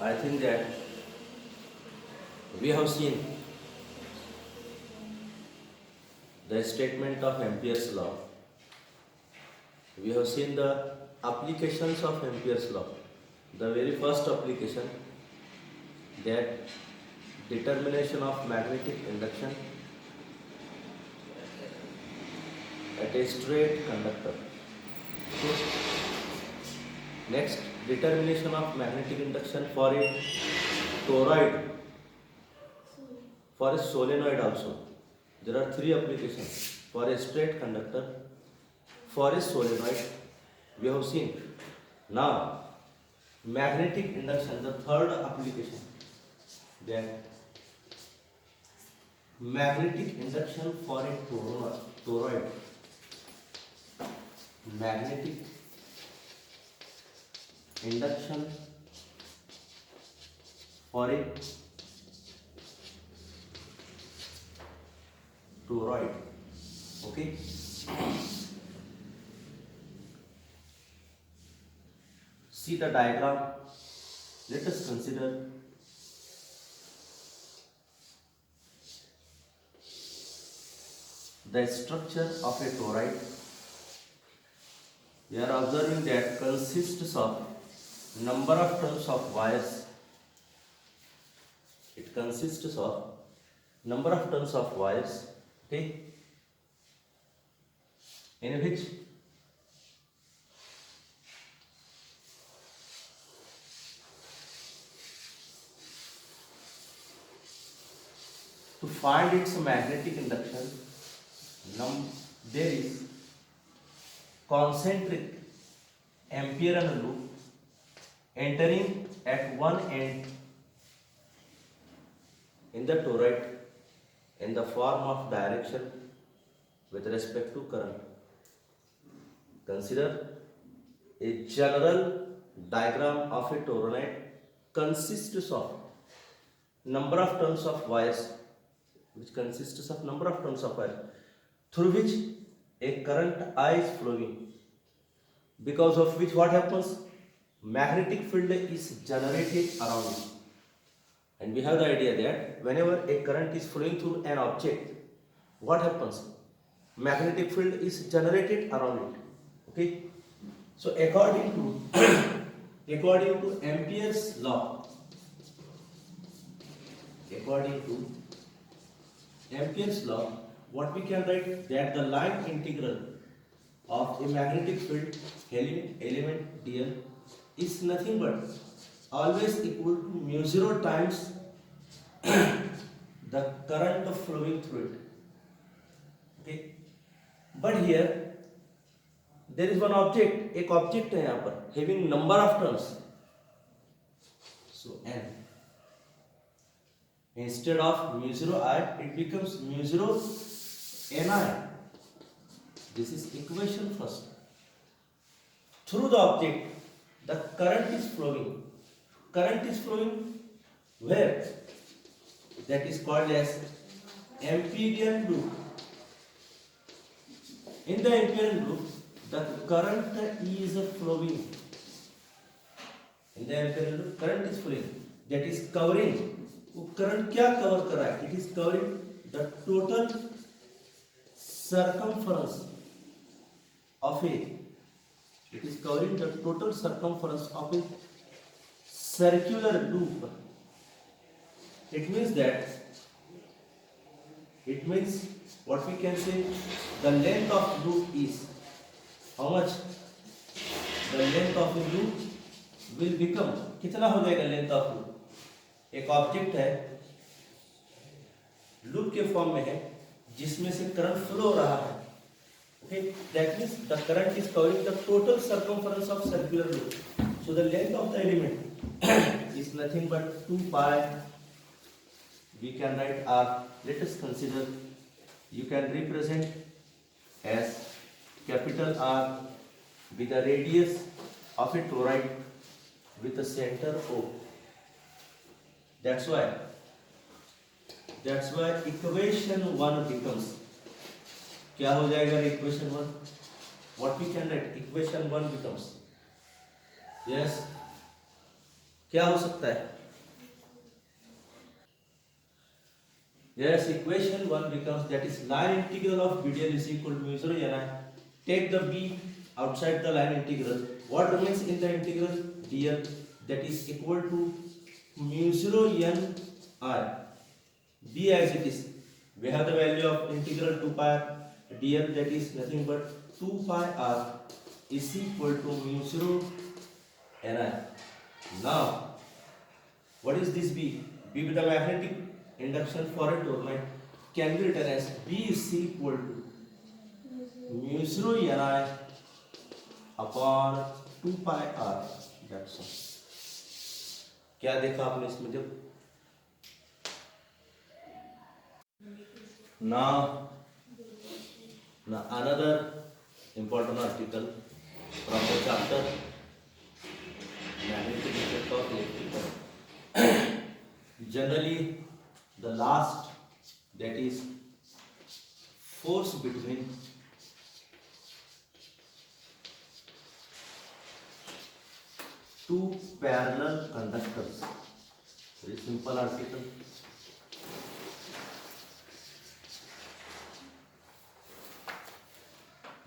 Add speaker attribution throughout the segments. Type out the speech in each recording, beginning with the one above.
Speaker 1: I think that we have seen the statement of Ampere's law. We have seen the applications of Ampere's law. The very first application, that determination of magnetic induction at a straight conductor. So, next, determination of magnetic induction for a toroid, for a solenoid also. There are three applications: for a straight conductor, for a solenoid. We have seen. Now, magnetic induction, the third application, then magnetic induction for a toroid. Magnetic induction for a toroid. Okay. See the diagram. Let us consider the structure of a toroid. We are observing that consists of number of turns of wires. It consists of number of turns of wires, okay, in which to find its magnetic induction, there is concentric Amperean loop entering at one end in the toroid in the form of direction with respect to current. Consider a general diagram of a toroid consists of number of turns of wires, which consists of number of turns of wires through which a current I is flowing, because of which what happens? Magnetic field is generated around it. And we have the idea that whenever a current is flowing through an object, what happens? Magnetic field is generated around it. Okay. So according to Ampere's law, what we can write, that the line integral of a magnetic field element dl is nothing but always equal to mu 0 times the current flowing through it. Okay. But here there is one object, एक object है यहाँ पर having number of turns. So n, instead of mu 0 I, it becomes mu 0 ni. This is equation first. Through the object, the current is flowing. Current is flowing where? That is called as Amperean loop. In the Amperean loop, the current is flowing. In the Amperean loop, current is flowing. That is covering. वो current क्या cover कर रहा है? It is covering the total circumference of a. It is covering the total circumference of a circular loop. It means what we can say, the length of loop is how much? The length of a loop will become, कितना हो जाएगा length of loop? एक object है, loop के form में है, जिसमें से करंट फ्लो हो रहा है. Okay, that means the current is covering the total circumference of circular loop. So the length of the element is nothing but 2 pi. We can write R. Let us consider. You can represent as capital R with a radius of a toroid with a center O. That's why equation 1 becomes, क्या हो जाएगा equation 1? What we can write? Equation 1 becomes, yes, क्या हो सकता है? Yes, equation 1 becomes that is line integral of BDL is equal to mu 0 Ni. Take the B outside the line integral. What remains in the integral? DL that is equal to mu 0 N I. B as it is. We have the value of integral 2 pi dl that is nothing but 2 pi r is equal to mu 0 Ni. Now, what is this B? B with the magnetic induction for a toroid can be written as B is equal to mu 0 Ni upon 2 pi r. That's all. क्या देखा आपने इसमें? जब now another important article from the chapter magnetic effect of electrical. Generally the last, that is force between two parallel conductors. Very simple article.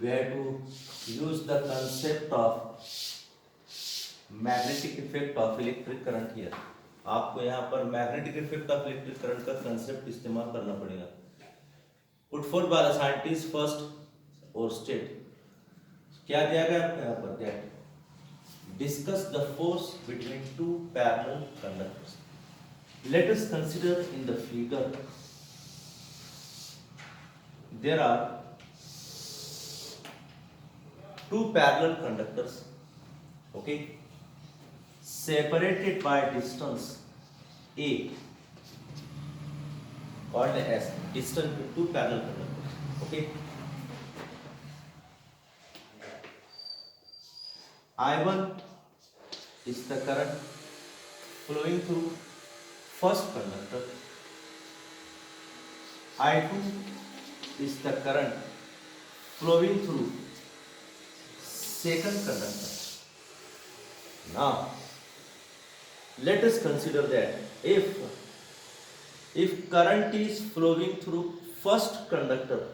Speaker 1: We have to use the concept of magnetic effect of electric current here. आपको यहाँ पर magnetic effect of electric current का concept इस्तेमाल करना पड़ेगा. Put forth by the scientist first or state. क्या दिया गया आपको यहाँ पर? That discuss the force between two parallel conductors. Let us consider in the figure there are two parallel conductors, okay, separated by distance a, called as distance to two parallel conductors, okay. I1 is the current flowing through first conductor. I2 is the current flowing through second conductor. Now, let us consider that if current is flowing through first conductor,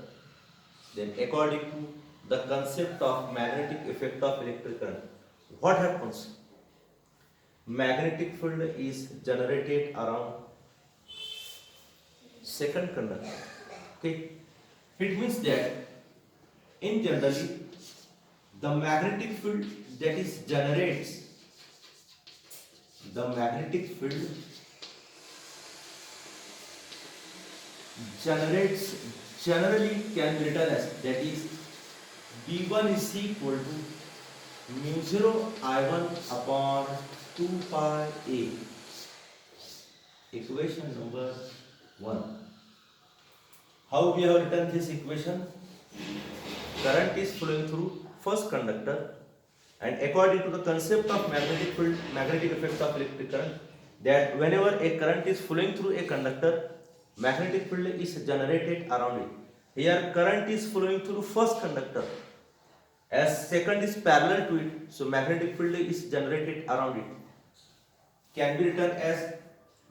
Speaker 1: then according to the concept of magnetic effect of electric current, what happens? Magnetic field is generated around second conductor. Okay, it means that in generally the magnetic field that is generates, the magnetic field generates generally can be written as, that is B1 is equal to mu 0 I1 upon 2 pi a. Equation number 1. How we have written this equation? Current is flowing through first conductor, and according to the concept of magnetic field, magnetic effect of electric current, that whenever a current is flowing through a conductor, magnetic field is generated around it. Here current is flowing through first conductor, as second is parallel to it, so magnetic field is generated around it. Can be written as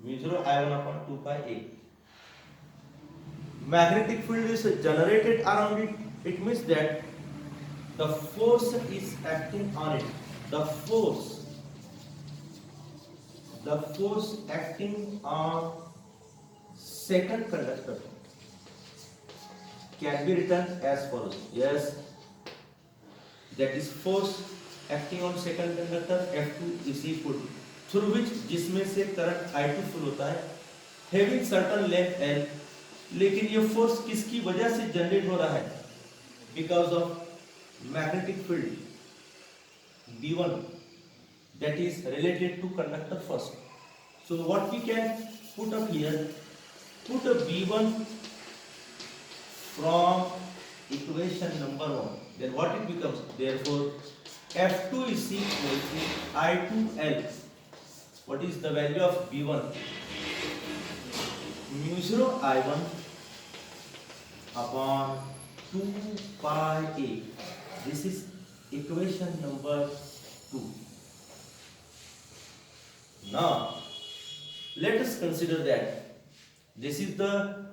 Speaker 1: mu 0 I1 upon 2 pi a. Magnetic field is generated around it. It means that the force is acting on it. The force acting on second conductor can be written as follows. Yes, that is force acting on second conductor F2 is equal to, through which जिसमें से current I2 flow होता है, having certain length L, लेकिन ये force किसकी वजह से generate हो रहा है? Because of magnetic field B1 that is related to conductor first. So what we can put up here, put a B1 from equation number 1, then what it becomes? Therefore F2 is equal to I2L. What is the value of B1? Mu 0 I1 upon 2 pi a. This is equation number 2. Now, let us consider that this is the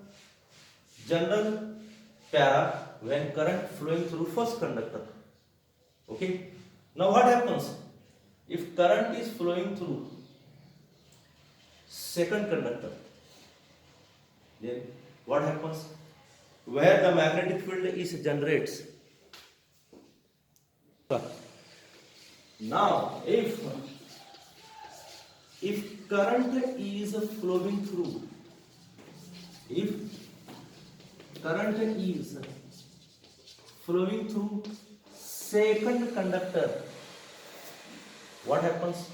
Speaker 1: general para when current flowing through first conductor. Okay. Now what happens if current is flowing through second conductor? Then what happens? Where the magnetic field is generates. Now, if current is flowing through, if current is flowing through second conductor, what happens?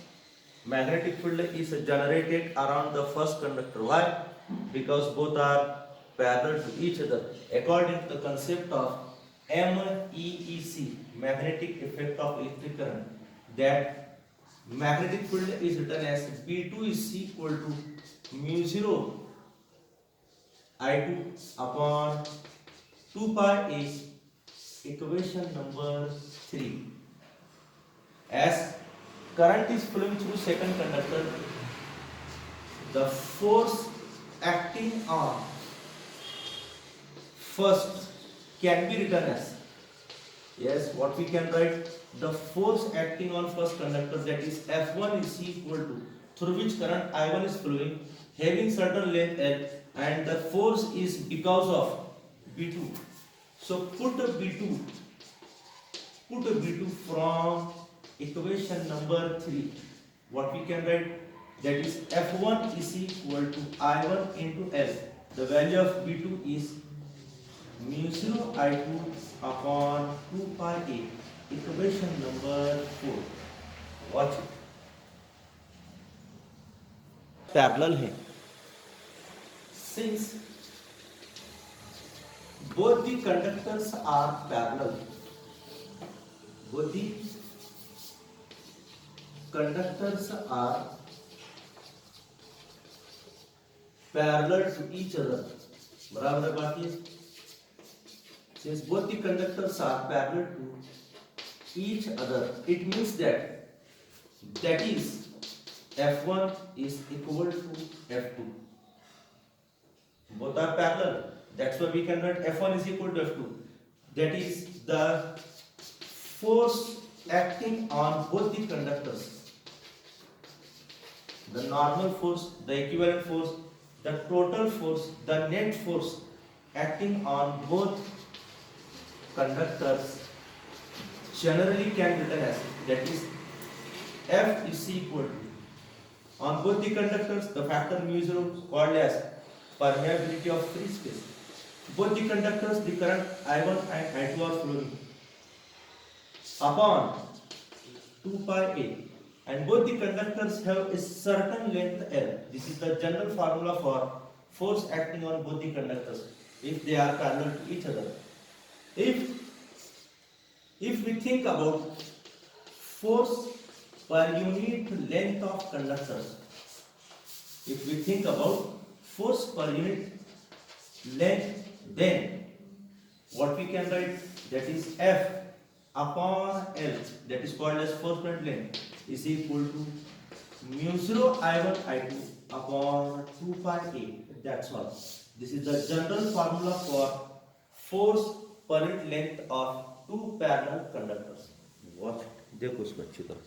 Speaker 1: Magnetic field is generated around the first conductor. Why? Because both are parallel to each other. According to the concept of MEEC, magnetic effect of electric current, that magnetic field is written as B2 is equal to mu 0 I2 upon 2 pi A, equation number 3. As current is flowing through second conductor, the force acting on first can be written as, yes, what we can write, the force acting on first conductor, that is F1 is equal to, through which current I1 is flowing, having certain length L, and the force is because of B2. So put a B2 from equation number 3. What we can write, that is F1 is equal to I1 into L. The value of B2 is mu 0 I2 upon 2 pi A. Equation number 4. Watch it. Parallel है. Since both the conductors are parallel, both the conductors are parallel to each other. बराबर है बात ये. Since both the conductors are parallel to each other, it means that is F1 is equal to F2. Both are parallel. That's why we can write F1 is equal to F2. That is the force acting on both the conductors. The normal force, the equivalent force, the total force, the net force acting on both conductors generally can be written as, that is F is equal to, on both the conductors, the factor mu 0 called as permeability of free space. Both the conductors, the current I1 and I2 are flowing upon 2 pi A, and both the conductors have a certain length L. This is the general formula for force acting on both the conductors if they are parallel to each other. If we think about force per unit length of conductors, if we think about force per unit length, then what we can write, that is F upon L, that is called as force per unit length, is equal to mu 0 I1 I2 upon 2 pi A. That's all. This is the general formula for force per unit length of two parallel conductors. What? देखो इसको अच्छी तरह.